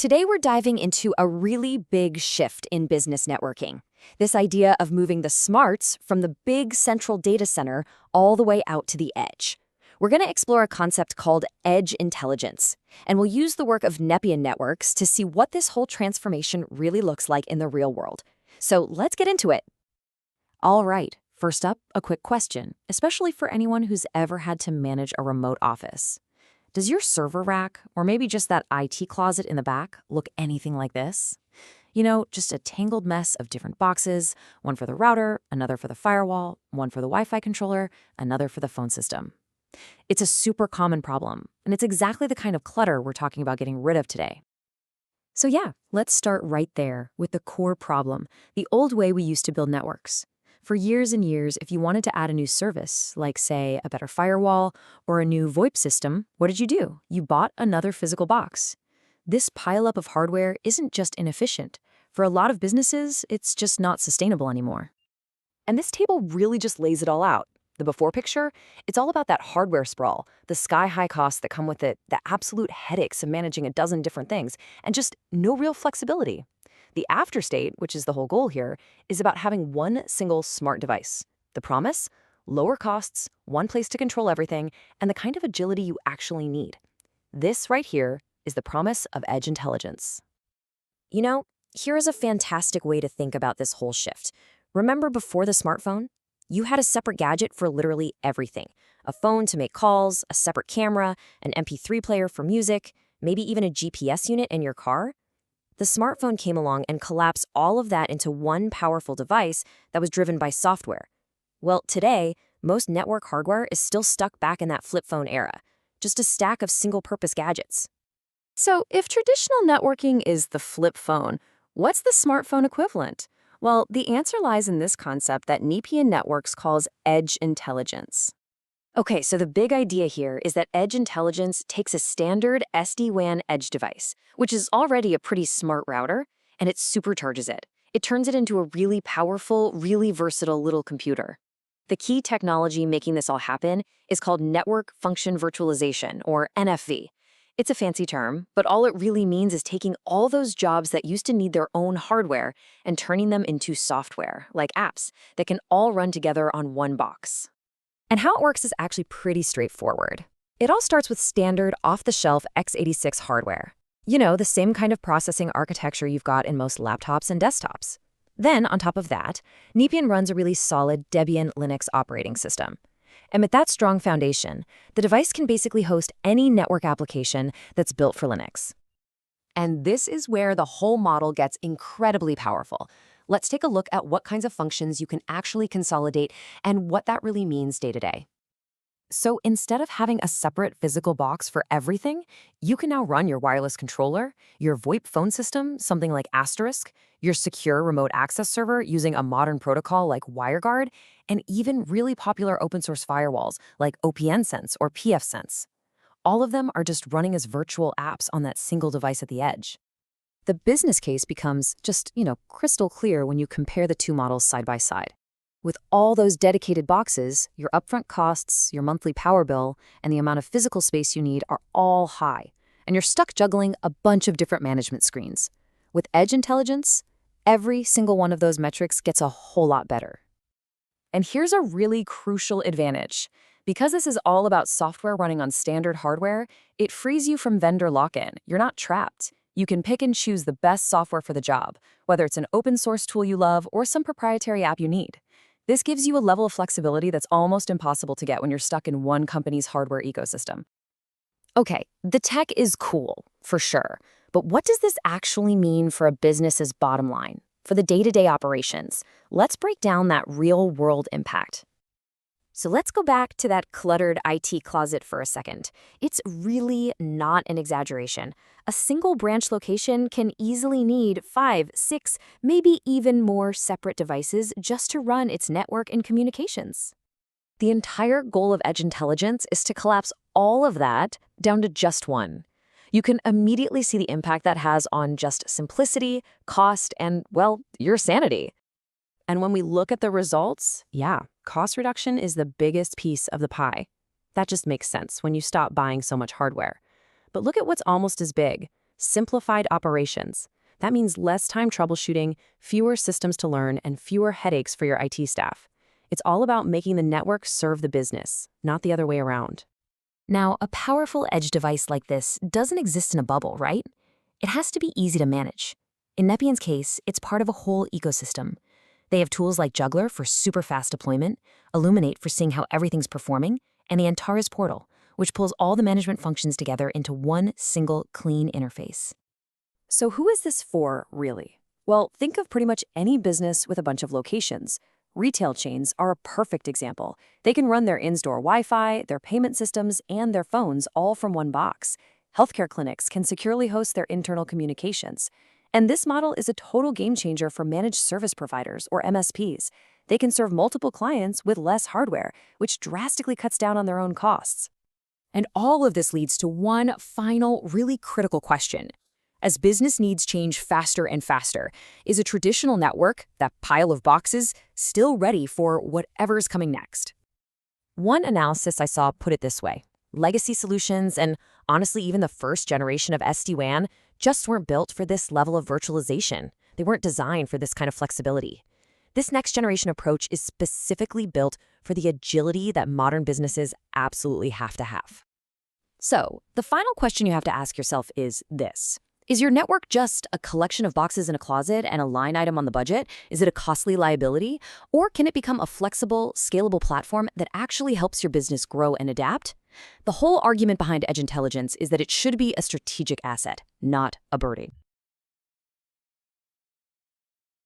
Today we're diving into a really big shift in business networking. This idea of moving the smarts from the big central data center all the way out to the edge. We're going to explore a concept called Edge Intelligence, and we'll use the work of Nepean Networks to see what this whole transformation really looks like in the real world. So let's get into it. All right, first up, a quick question, especially for anyone who's ever had to manage a remote office. Does your server rack, or maybe just that IT closet in the back, look anything like this? You know, just a tangled mess of different boxes, one for the router, another for the firewall, one for the Wi-Fi controller, another for the phone system. It's a super common problem, and it's exactly the kind of clutter we're talking about getting rid of today. So yeah, let's start right there with the core problem, the old way we used to build networks. For years and years, if you wanted to add a new service, like, say, a better firewall or a new VoIP system, what did you do? You bought another physical box. This pileup of hardware isn't just inefficient. For a lot of businesses, it's just not sustainable anymore. And this table really just lays it all out. The before picture, it's all about that hardware sprawl, the sky-high costs that come with it, the absolute headaches of managing a dozen different things, and just no real flexibility. The after state, which is the whole goal here, is about having one single smart device. The promise? Lower costs, one place to control everything, and the kind of agility you actually need. This right here is the promise of Edge Intelligence. You know, here is a fantastic way to think about this whole shift. Remember before the smartphone? You had a separate gadget for literally everything. A phone to make calls, a separate camera, an MP3 player for music, maybe even a GPS unit in your car. The smartphone came along and collapsed all of that into one powerful device that was driven by software. Well, today, most network hardware is still stuck back in that flip phone era, just a stack of single-purpose gadgets. So if traditional networking is the flip phone, what's the smartphone equivalent? Well, the answer lies in this concept that Nepean Networks calls Edge Intelligence. Okay, so the big idea here is that Edge Intelligence takes a standard SD-WAN edge device, which is already a pretty smart router, and it supercharges it. It turns it into a really powerful, really versatile little computer. The key technology making this all happen is called Network Function Virtualization, or NFV. It's a fancy term, but all it really means is taking all those jobs that used to need their own hardware and turning them into software, like apps, that can all run together on one box. And how it works is actually pretty straightforward. It all starts with standard off-the-shelf x86 hardware. You know, the same kind of processing architecture you've got in most laptops and desktops. Then, on top of that, Nepean runs a really solid Debian Linux operating system. And with that strong foundation, the device can basically host any network application that's built for Linux. And this is where the whole model gets incredibly powerful. Let's take a look at what kinds of functions you can actually consolidate and what that really means day to day. So instead of having a separate physical box for everything, you can now run your wireless controller, your VoIP phone system, something like Asterisk, your secure remote access server using a modern protocol like WireGuard, and even really popular open source firewalls like OPNsense or pfSense. All of them are just running as virtual apps on that single device at the edge. The business case becomes just, crystal clear when you compare the two models side by side. With all those dedicated boxes, your upfront costs, your monthly power bill, and the amount of physical space you need are all high, and you're stuck juggling a bunch of different management screens. With Edge Intelligence, every single one of those metrics gets a whole lot better. And here's a really crucial advantage. Because this is all about software running on standard hardware, it frees you from vendor lock-in. You're not trapped. You can pick and choose the best software for the job, whether it's an open source tool you love or some proprietary app you need. This gives you a level of flexibility that's almost impossible to get when you're stuck in one company's hardware ecosystem. Okay, the tech is cool, for sure, but what does this actually mean for a business's bottom line, for the day-to-day operations? Let's break down that real-world impact. So let's go back to that cluttered IT closet for a second. It's really not an exaggeration. A single branch location can easily need 5, 6, maybe even more separate devices just to run its network and communications. The entire goal of Edge Intelligence is to collapse all of that down to just one. You can immediately see the impact that has on just simplicity, cost, and, well, your sanity. And when we look at the results, yeah, cost reduction is the biggest piece of the pie. That just makes sense when you stop buying so much hardware. But look at what's almost as big: simplified operations. That means less time troubleshooting, fewer systems to learn, and fewer headaches for your IT staff. It's all about making the network serve the business, not the other way around. Now, a powerful edge device like this doesn't exist in a bubble, right? It has to be easy to manage. In Nepean's case, it's part of a whole ecosystem. They have tools like Juggler for super fast deployment, Illuminate for seeing how everything's performing, and the Antares portal, which pulls all the management functions together into one single clean interface. So who is this for, really? Well, think of pretty much any business with a bunch of locations. Retail chains are a perfect example. They can run their in-store Wi-Fi, their payment systems, and their phones all from one box. Healthcare clinics can securely host their internal communications. And this model is a total game changer for managed service providers, or MSPs. They can serve multiple clients with less hardware, which drastically cuts down on their own costs. And all of this leads to one final, really critical question. As business needs change faster and faster, is a traditional network, that pile of boxes, still ready for whatever's coming next? One analysis I saw put it this way. Legacy solutions, and honestly even the first generation of SD-WAN, just weren't built for this level of virtualization. They weren't designed for this kind of flexibility. This next generation approach is specifically built for the agility that modern businesses absolutely have to have. So, the final question you have to ask yourself is this. Is your network just a collection of boxes in a closet and a line item on the budget? Is it a costly liability? Or can it become a flexible, scalable platform that actually helps your business grow and adapt? The whole argument behind Edge Intelligence is that it should be a strategic asset, not a burden.